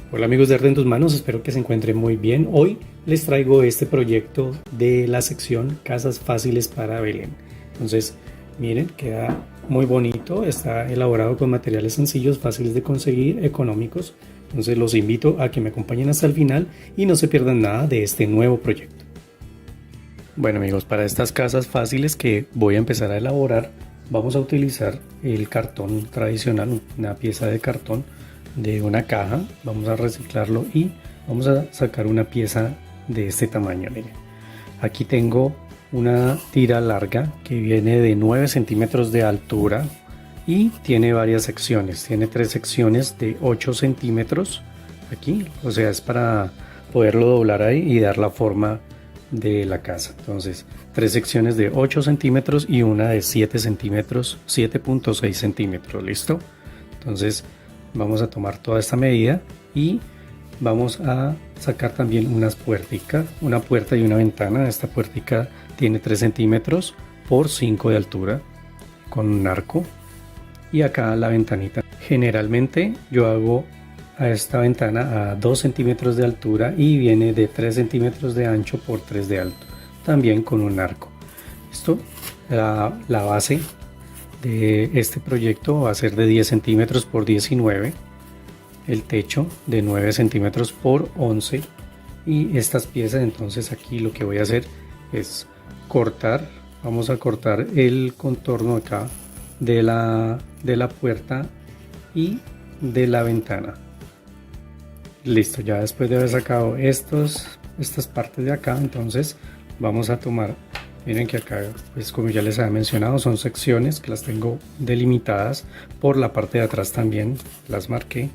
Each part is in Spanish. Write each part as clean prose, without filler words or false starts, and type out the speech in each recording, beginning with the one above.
Hola amigos de Arte en tus manos, espero que se encuentren muy bien. Hoy les traigo este proyecto de la sección Casas Fáciles para Belén. Entonces, miren, queda muy bonito, está elaborado con materiales sencillos, fáciles de conseguir, económicos. Entonces los invito a que me acompañen hasta el final y no se pierdan nada de este nuevo proyecto. Bueno amigos, para estas casas fáciles que voy a empezar a elaborar, vamos a utilizar el cartón tradicional, una pieza de cartón de una caja. Vamos a reciclarlo y vamos a sacar una pieza de este tamaño. Miren, aquí tengo una tira larga que viene de 9 centímetros de altura y tiene varias secciones. Tiene 3 secciones de 8 centímetros aquí, o sea, es para poderlo doblar ahí y dar la forma de la casa. Entonces 3 secciones de 8 centímetros y una de 7 centímetros, 7.6 centímetros. Listo. Entonces vamos a tomar toda esta medida y vamos a sacar también unas puerticas, una puerta y una ventana. Esta puertica tiene 3 centímetros por 5 de altura con un arco, y acá la ventanita. Generalmente yo hago a esta ventana a 2 centímetros de altura y viene de 3 centímetros de ancho por 3 de alto, también con un arco. Esto, la base de este proyecto va a ser de 10 centímetros por 19, el techo de 9 centímetros por 11, y estas piezas. Entonces aquí lo que voy a hacer es cortar, vamos a cortar el contorno acá de la puerta y de la ventana. Listo, ya después de haber sacado estas partes de acá, entonces vamos a tomar, miren que acá, pues como ya les había mencionado, son secciones que las tengo delimitadas. Por la parte de atrás también las marqué,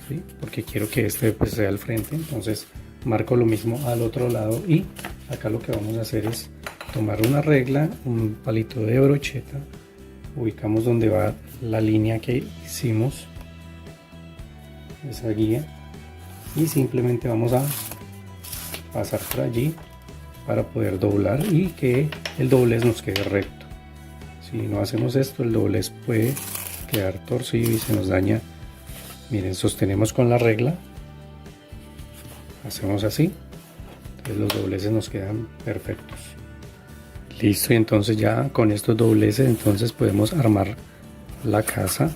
¿sí? Porque quiero que este pues sea el frente. Entonces marco lo mismo al otro lado, y acá lo que vamos a hacer es tomar una regla, un palito de brocheta, ubicamos donde va la línea que hicimos, esa guía, y simplemente vamos a pasar por allí para poder doblar y que el doblez nos quede recto. Si no hacemos esto, el doblez puede quedar torcido y se nos daña. Miren, sostenemos con la regla, hacemos así, entonces los dobleces nos quedan perfectos. Listo, y entonces ya con estos dobleces entonces podemos armar la casa.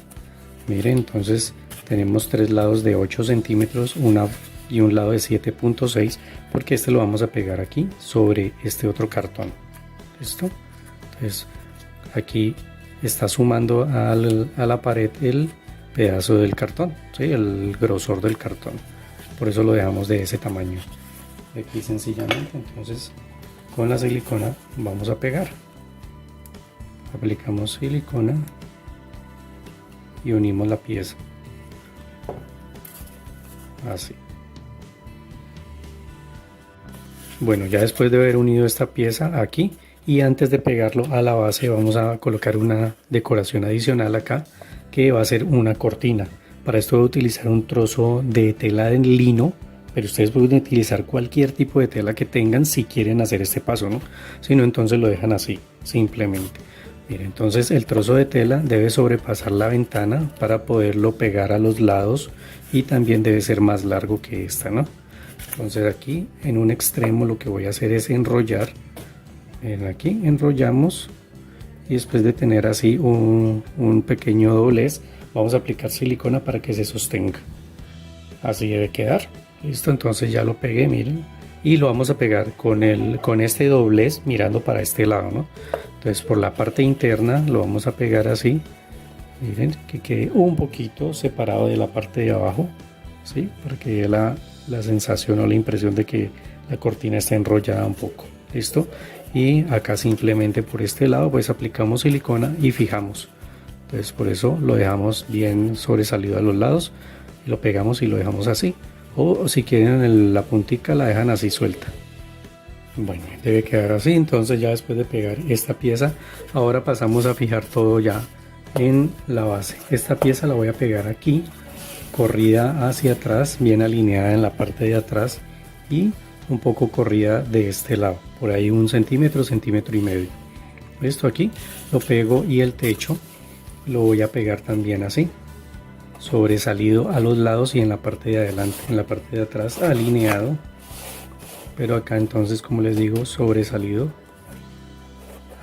Miren, entonces tenemos 3 lados de 8 centímetros y un lado de 7.6, porque este lo vamos a pegar aquí sobre este otro cartón. ¿Listo? Entonces aquí está sumando a la pared el pedazo del cartón, ¿sí? El grosor del cartón, por eso lo dejamos de ese tamaño. Aquí sencillamente entonces con la silicona vamos a pegar, aplicamos silicona y unimos la pieza así. Bueno, ya después de haber unido esta pieza aquí, y antes de pegarlo a la base, vamos a colocar una decoración adicional acá, que va a ser una cortina. Para esto voy a utilizar un trozo de tela en lino, pero ustedes pueden utilizar cualquier tipo de tela que tengan si quieren hacer este paso, ¿no? Si no, entonces lo dejan así, simplemente. Miren, entonces el trozo de tela debe sobrepasar la ventana para poderlo pegar a los lados, y también debe ser más largo que esta, ¿no? Entonces aquí en un extremo lo que voy a hacer es enrollar. Aquí enrollamos, y después de tener así un pequeño doblez, vamos a aplicar silicona para que se sostenga. Así debe quedar. Listo, entonces ya lo pegué, miren, y lo vamos a pegar con este doblez mirando para este lado, ¿no? Entonces por la parte interna lo vamos a pegar así, miren, que quede un poquito separado de la parte de abajo, ¿sí? Para que dé la sensación o la impresión de que la cortina está enrollada un poco. Listo, y acá simplemente por este lado pues aplicamos silicona y fijamos. Entonces por eso lo dejamos bien sobresalido a los lados, y lo pegamos y lo dejamos así, o si quieren la puntica la dejan así suelta. Bueno, debe quedar así. Entonces ya después de pegar esta pieza, ahora pasamos a fijar todo ya en la base. Esta pieza la voy a pegar aquí, corrida hacia atrás, bien alineada en la parte de atrás, y un poco corrida de este lado, por ahí 1 centímetro, centímetro y medio. Esto aquí lo pego, y el techo lo voy a pegar también así, sobresalido a los lados y en la parte de adelante. En la parte de atrás alineado, pero acá entonces, como les digo, sobresalido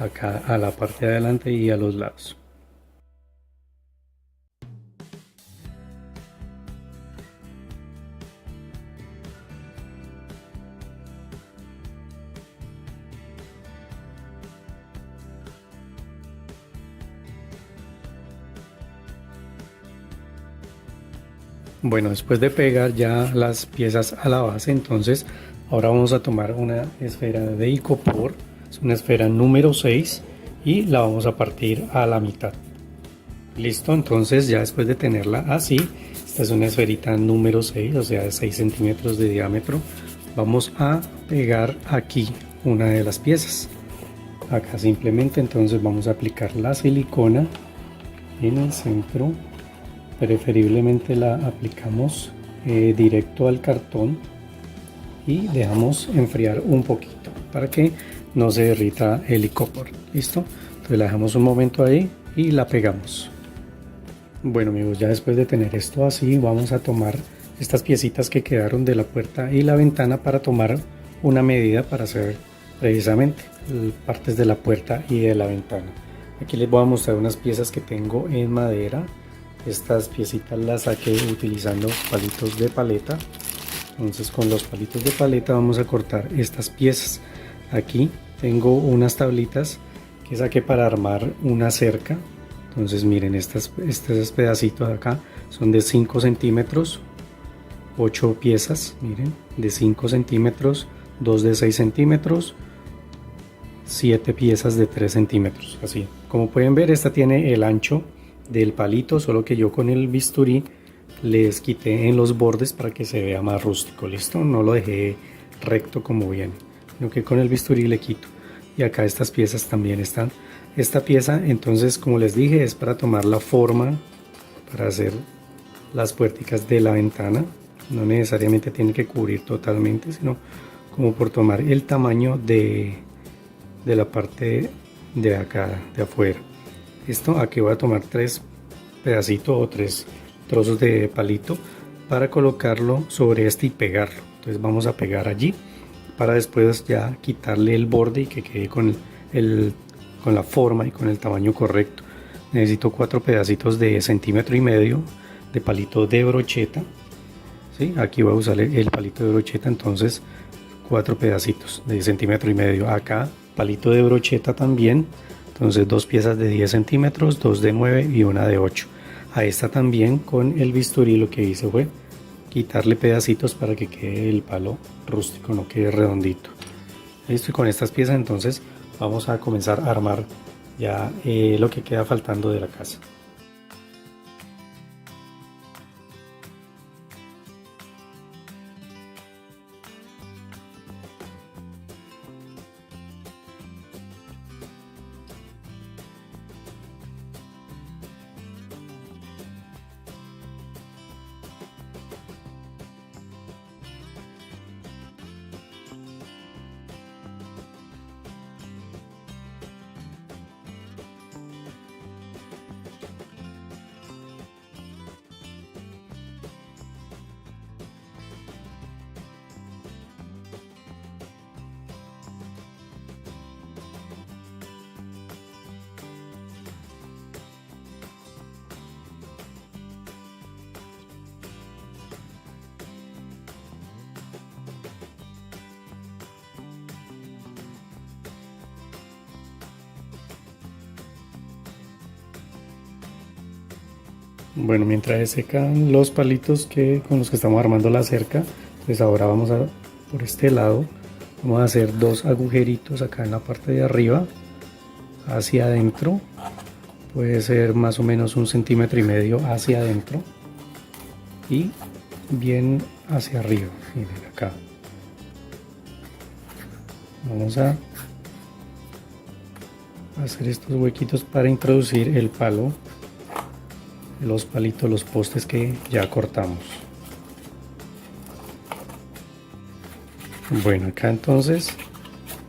acá a la parte de adelante y a los lados. Bueno, después de pegar ya las piezas a la base, entonces ahora vamos a tomar una esfera de icopor, es una esfera número 6 y la vamos a partir a la mitad. Listo, entonces ya después de tenerla así, esta es una esferita número 6, o sea de 6 centímetros de diámetro, vamos a pegar aquí una de las piezas. Acá simplemente entonces vamos a aplicar la silicona en el centro. Preferiblemente la aplicamos directo al cartón y dejamos enfriar un poquito para que no se derrita el icopor. Listo, entonces la dejamos un momento ahí y la pegamos. Bueno amigos, ya después de tener esto así, vamos a tomar estas piecitas que quedaron de la puerta y la ventana para tomar una medida para hacer precisamente partes de la puerta y de la ventana. Aquí les voy a mostrar unas piezas que tengo en madera. Estas piecitas las saqué utilizando palitos de paleta. Entonces con los palitos de paleta vamos a cortar estas piezas. Aquí tengo unas tablitas que saqué para armar una cerca. Entonces miren, estos pedacitos de acá son de 5 centímetros, 8 piezas, miren, de 5 centímetros, 2 de 6 centímetros, 7 piezas de 3 centímetros, así. Como pueden ver, esta tiene el ancho del palito, solo que yo con el bisturí les quité en los bordes para que se vea más rústico. Listo, no lo dejé recto como viene, sino que con el bisturí le quito. Y acá estas piezas también están. Esta pieza, entonces, como les dije, es para tomar la forma para hacer las puerticas de la ventana. No necesariamente tiene que cubrir totalmente, sino como por tomar el tamaño de la parte de acá de afuera. Esto, aquí voy a tomar 3 pedacitos o 3 trozos de palito para colocarlo sobre este y pegarlo. Entonces vamos a pegar allí para después ya quitarle el borde y que quede con la forma y con el tamaño correcto. Necesito 4 pedacitos de 1,5 centímetros de palito de brocheta. ¿Sí? Aquí voy a usar el palito de brocheta, entonces 4 pedacitos de 1,5 centímetros. Acá palito de brocheta también. Entonces 2 piezas de 10 centímetros, 2 de 9 y una de 8. A esta también con el bisturí lo que hice fue quitarle pedacitos para que quede el palo rústico, no quede redondito. Listo, y con estas piezas entonces vamos a comenzar a armar ya lo que queda faltando de la casa. Bueno, mientras se secan los palitos con los que estamos armando la cerca, pues ahora vamos a, por este lado, vamos a hacer 2 agujeritos acá en la parte de arriba, hacia adentro, puede ser más o menos 1,5 centímetros hacia adentro y bien hacia arriba, miren acá. Vamos a hacer estos huequitos para introducir el palo, los palitos, los postes que ya cortamos. Bueno, acá entonces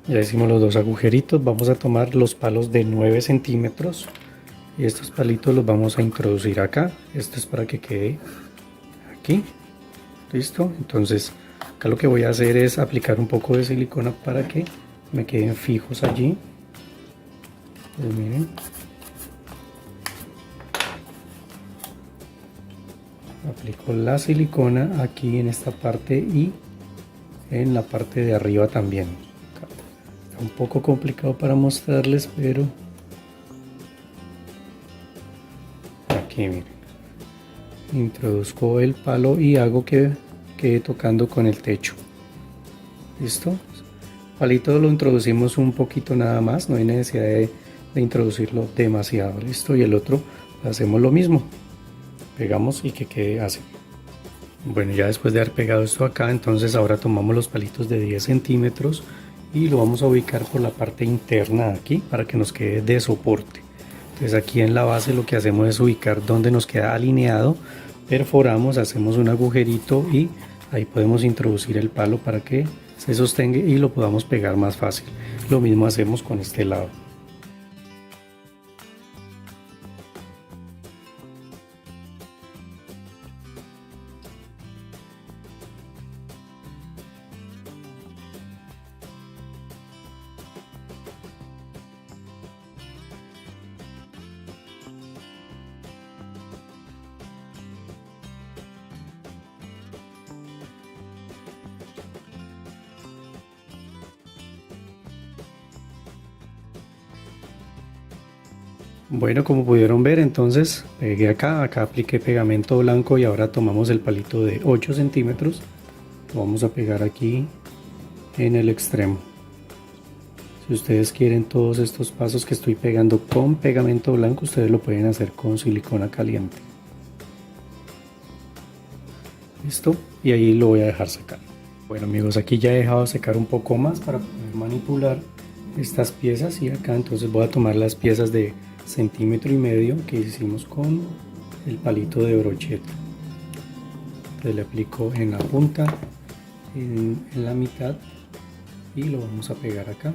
ya hicimos los 2 agujeritos. Vamos a tomar los palos de 9 centímetros y estos palitos los vamos a introducir acá. Esto es para que quede aquí. Listo, entonces acá lo que voy a hacer es aplicar un poco de silicona para que me queden fijos allí. Pues miren, aplico la silicona aquí en esta parte y en la parte de arriba también. Está un poco complicado para mostrarles, pero aquí miren, introduzco el palo y hago que quede tocando con el techo. Listo, palito lo introducimos un poquito nada más, no hay necesidad de introducirlo demasiado. Listo, y el otro hacemos lo mismo, pegamos y que quede así. Bueno, ya después de haber pegado esto acá, entonces ahora tomamos los palitos de 10 centímetros y lo vamos a ubicar por la parte interna aquí para que nos quede de soporte. Entonces aquí en la base lo que hacemos es ubicar donde nos queda alineado, perforamos, hacemos un agujerito y ahí podemos introducir el palo para que se sostenga y lo podamos pegar más fácil. Lo mismo hacemos con este lado. Bueno, como pudieron ver, entonces pegué acá apliqué pegamento blanco y ahora tomamos el palito de 8 centímetros, lo vamos a pegar aquí en el extremo. Si ustedes quieren todos estos pasos que estoy pegando con pegamento blanco, ustedes lo pueden hacer con silicona caliente. Listo, y ahí lo voy a dejar secar. Bueno amigos, aquí ya he dejado secar un poco más para poder manipular estas piezas, y acá entonces voy a tomar las piezas de 1,5 centímetros que hicimos con el palito de brocheta. Entonces le aplico en la punta, en la mitad, y lo vamos a pegar acá.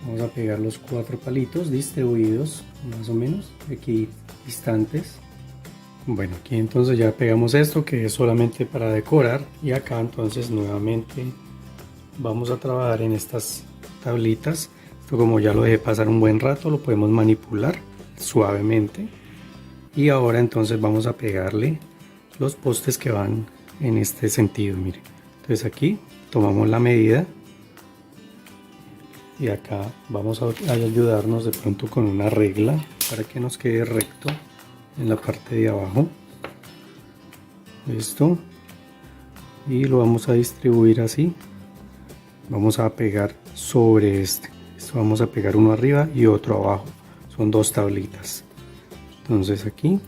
Vamos a pegar los 4 palitos distribuidos más o menos equidistantes. Bueno, aquí entonces ya pegamos esto, que es solamente para decorar, y acá entonces nuevamente vamos a trabajar en estas tablitas. Esto, como ya lo dejé pasar un buen rato, lo podemos manipular suavemente, y ahora entonces vamos a pegarle los postes que van en este sentido. Miren, entonces aquí tomamos la medida y acá vamos a ayudarnos de pronto con una regla para que nos quede recto en la parte de abajo. Listo, y lo vamos a distribuir así. Vamos a pegar sobre esto vamos a pegar uno arriba y otro abajo, son 2 tablitas. Entonces aquí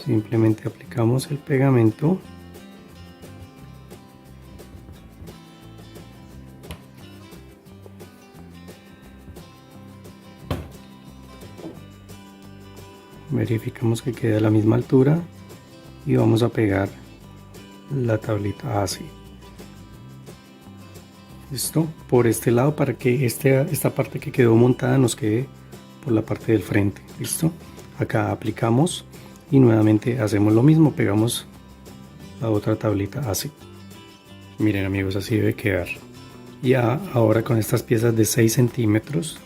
simplemente aplicamos el pegamento verificamos que quede a la misma altura y vamos a pegar la tablita así. Listo, por este lado, para que esta parte que quedó montada nos quede por la parte del frente. Listo, acá aplicamos y nuevamente hacemos lo mismo, pegamos la otra tablita así. Miren amigos, así debe quedar. Ya ahora con estas piezas de 6 centímetros,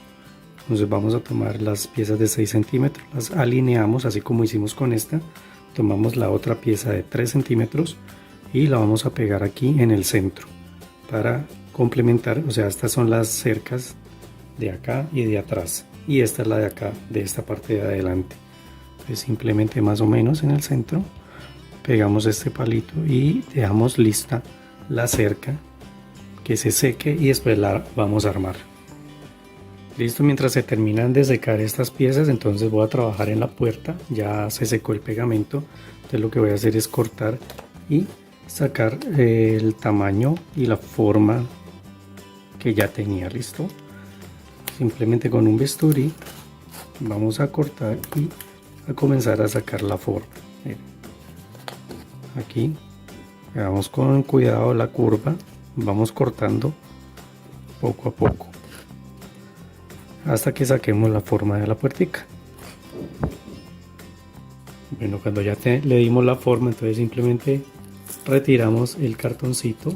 entonces vamos a tomar las piezas de 6 centímetros, las alineamos así como hicimos con esta. Tomamos la otra pieza de 3 centímetros y la vamos a pegar aquí en el centro para complementar. O sea, estas son las cercas de acá y de atrás, y esta es la de acá, de esta parte de adelante. Entonces simplemente más o menos en el centro pegamos este palito y dejamos lista la cerca que se seque, y después la vamos a armar. Listo, mientras se terminan de secar estas piezas, entonces voy a trabajar en la puerta. Ya se secó el pegamento, entonces lo que voy a hacer es cortar y sacar el tamaño y la forma que ya tenía. Listo, simplemente con un bisturí vamos a cortar y a comenzar a sacar la forma. Miren, aquí vamos con cuidado la curva, vamos cortando poco a poco. hasta que saquemos la forma de la puertica. Bueno, cuando ya le dimos la forma, entonces simplemente retiramos el cartoncito.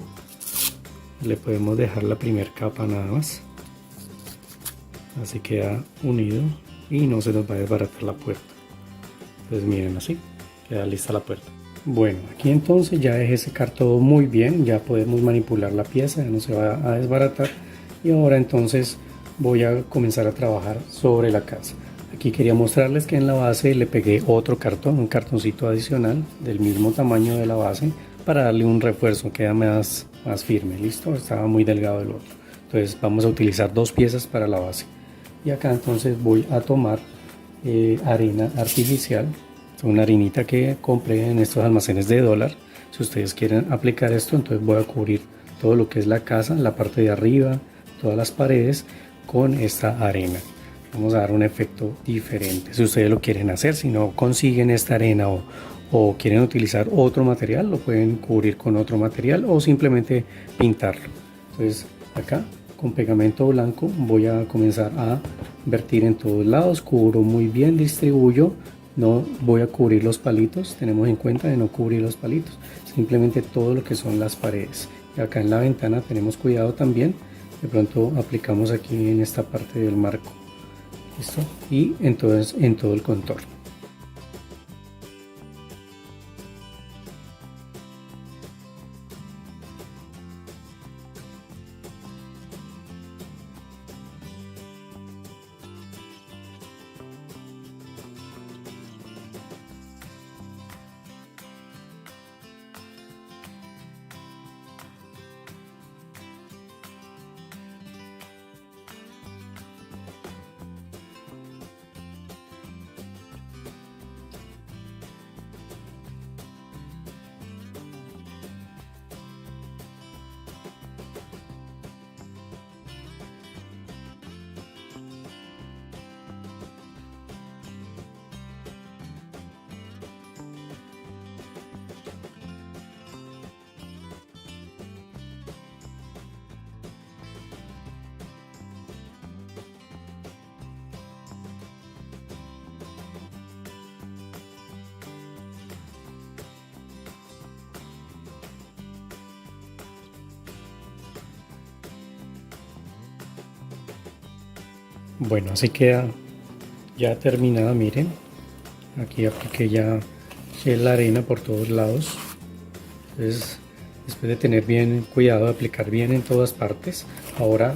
Le podemos dejar la primera capa nada más. Así queda unido y no se nos va a desbaratar la puerta. Entonces miren, así queda lista la puerta. Bueno, aquí entonces ya dejé secar todo muy bien. Ya podemos manipular la pieza, ya no se va a desbaratar. Y ahora entonces voy a comenzar a trabajar sobre la casa. Aquí quería mostrarles que en la base le pegué otro cartón, un cartoncito adicional del mismo tamaño de la base para darle un refuerzo, queda más firme. Listo, estaba muy delgado el otro. Entonces vamos a utilizar dos piezas para la base. Y acá entonces voy a tomar arena artificial, una harinita que compré en estos almacenes de dólar. Si ustedes quieren aplicar esto, entonces voy a cubrir todo lo que es la casa, la parte de arriba, todas las paredes con esta arena. Vamos a dar un efecto diferente. Si ustedes lo quieren hacer, si no consiguen esta arena o quieren utilizar otro material, lo pueden cubrir con otro material o simplemente pintarlo. Entonces acá con pegamento blanco voy a comenzar a vertir en todos lados, cubro muy bien, distribuyo, no voy a cubrir los palitos, tenemos en cuenta de no cubrir los palitos, simplemente todo lo que son las paredes. Y acá en la ventana tenemos cuidado también, de pronto aplicamos aquí en esta parte del marco. ¿Listo? Y entonces en todo el contorno. Bueno, así queda ya terminada, miren. Aquí apliqué ya la arena por todos lados. Entonces, después de tener bien cuidado de aplicar bien en todas partes, ahora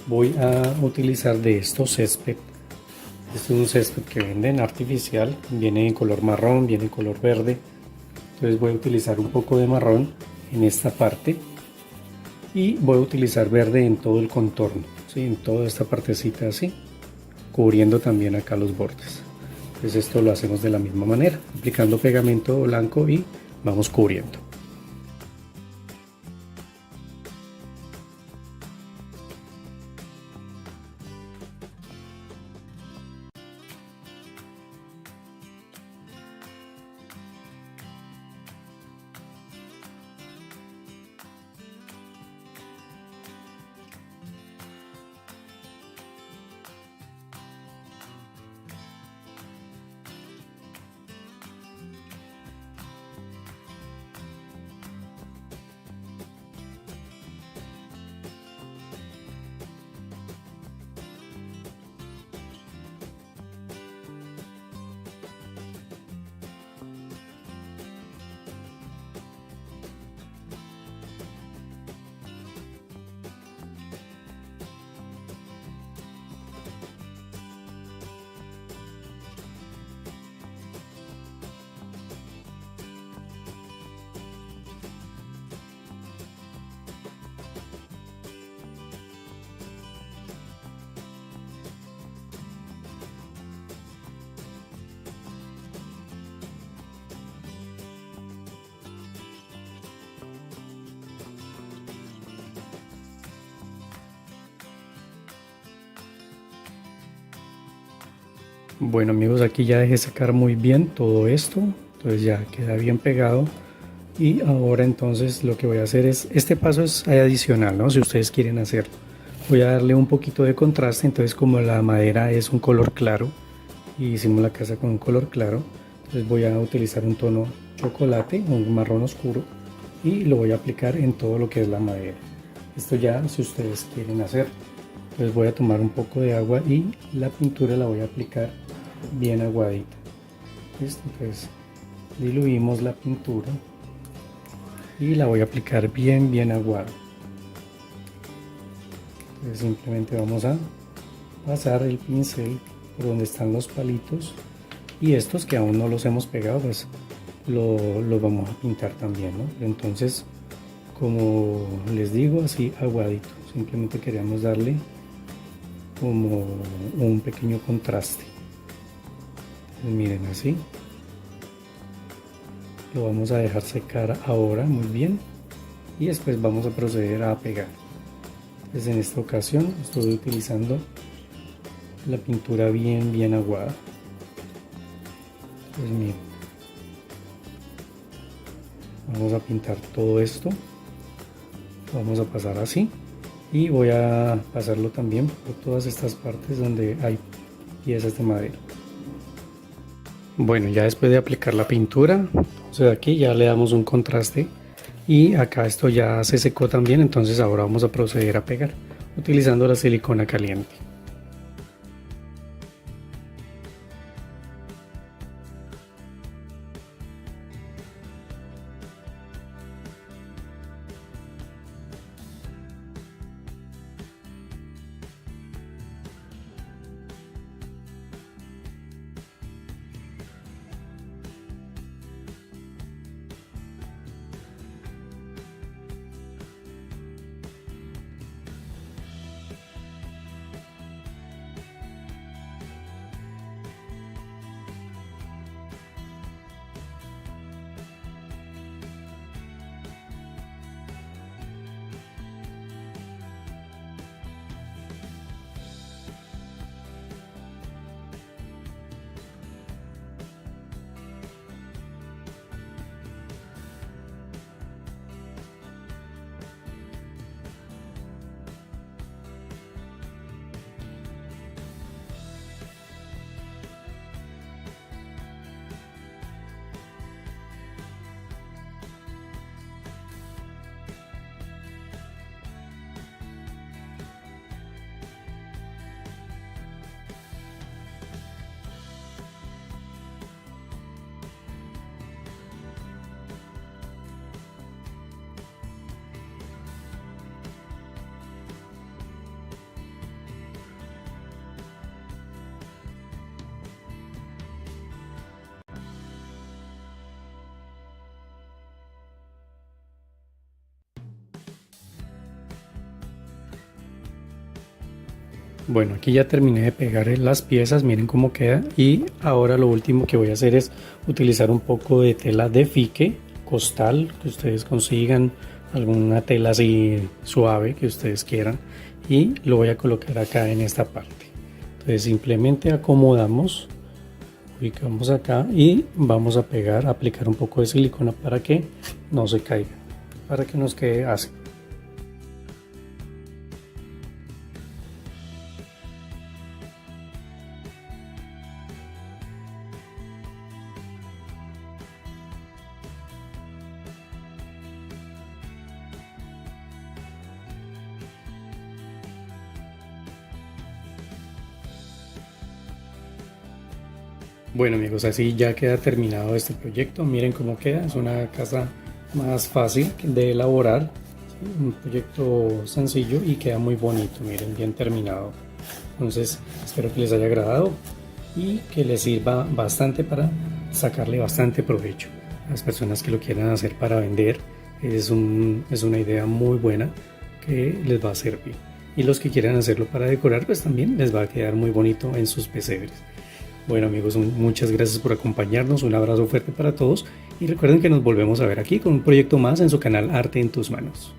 voy a utilizar de estos césped. Este es un césped que venden artificial, viene en color marrón, viene en color verde. Entonces voy a utilizar un poco de marrón en esta parte y voy a utilizar verde en todo el contorno, ¿sí? En toda esta partecita así, cubriendo también acá los bordes. Entonces esto lo hacemos de la misma manera, aplicando pegamento blanco y vamos cubriendo. Bueno amigos, aquí ya dejé secar muy bien todo esto, entonces ya queda bien pegado. Y ahora entonces lo que voy a hacer es, este paso es adicional, ¿no? Si ustedes quieren hacerlo, Voy a darle un poquito de contraste, entonces como la madera es un color claro y hicimos la casa con un color claro, entonces voy a utilizar un tono chocolate, un marrón oscuro, y lo voy a aplicar en todo lo que es la madera. Esto ya si ustedes quieren hacer. Entonces voy a tomar un poco de agua y la pintura la voy a aplicar bien aguadita. ¿Listo? Entonces diluimos la pintura y la voy a aplicar bien aguada. Entonces simplemente vamos a pasar el pincel por donde están los palitos, y estos que aún no los hemos pegado pues los vamos a pintar también, ¿no? Entonces, como les digo, así aguadito, simplemente queríamos darle como un pequeño contraste. Pues miren, así lo vamos a dejar secar ahora muy bien y después vamos a proceder a pegar. Pues en esta ocasión estoy utilizando la pintura bien aguada. Pues miren, vamos a pintar todo esto, vamos a pasar así y voy a pasarlo también por todas estas partes donde hay piezas de madera. Bueno, ya después de aplicar la pintura, entonces aquí ya le damos un contraste y acá esto ya se secó también, entonces ahora vamos a proceder a pegar utilizando la silicona caliente. Bueno, aquí ya terminé de pegar las piezas, miren cómo queda, y ahora lo último que voy a hacer es utilizar un poco de tela de fique costal que ustedes consigan, alguna tela así suave que ustedes quieran, y lo voy a colocar acá en esta parte. Entonces simplemente acomodamos, ubicamos acá y vamos a pegar, aplicar un poco de silicona para que no se caiga, para que nos quede así. Bueno amigos, así ya queda terminado este proyecto. Miren cómo queda, es una casa más fácil de elaborar, ¿sí? Un proyecto sencillo y queda muy bonito, miren, bien terminado. Entonces espero que les haya agradado y que les sirva bastante para sacarle bastante provecho a las personas que lo quieran hacer para vender. Es una idea muy buena que les va a servir, y los que quieran hacerlo para decorar pues también les va a quedar muy bonito en sus pesebres. Bueno amigos, muchas gracias por acompañarnos, un abrazo fuerte para todos y recuerden que nos volvemos a ver aquí con un proyecto más en su canal Arte en tus Manos.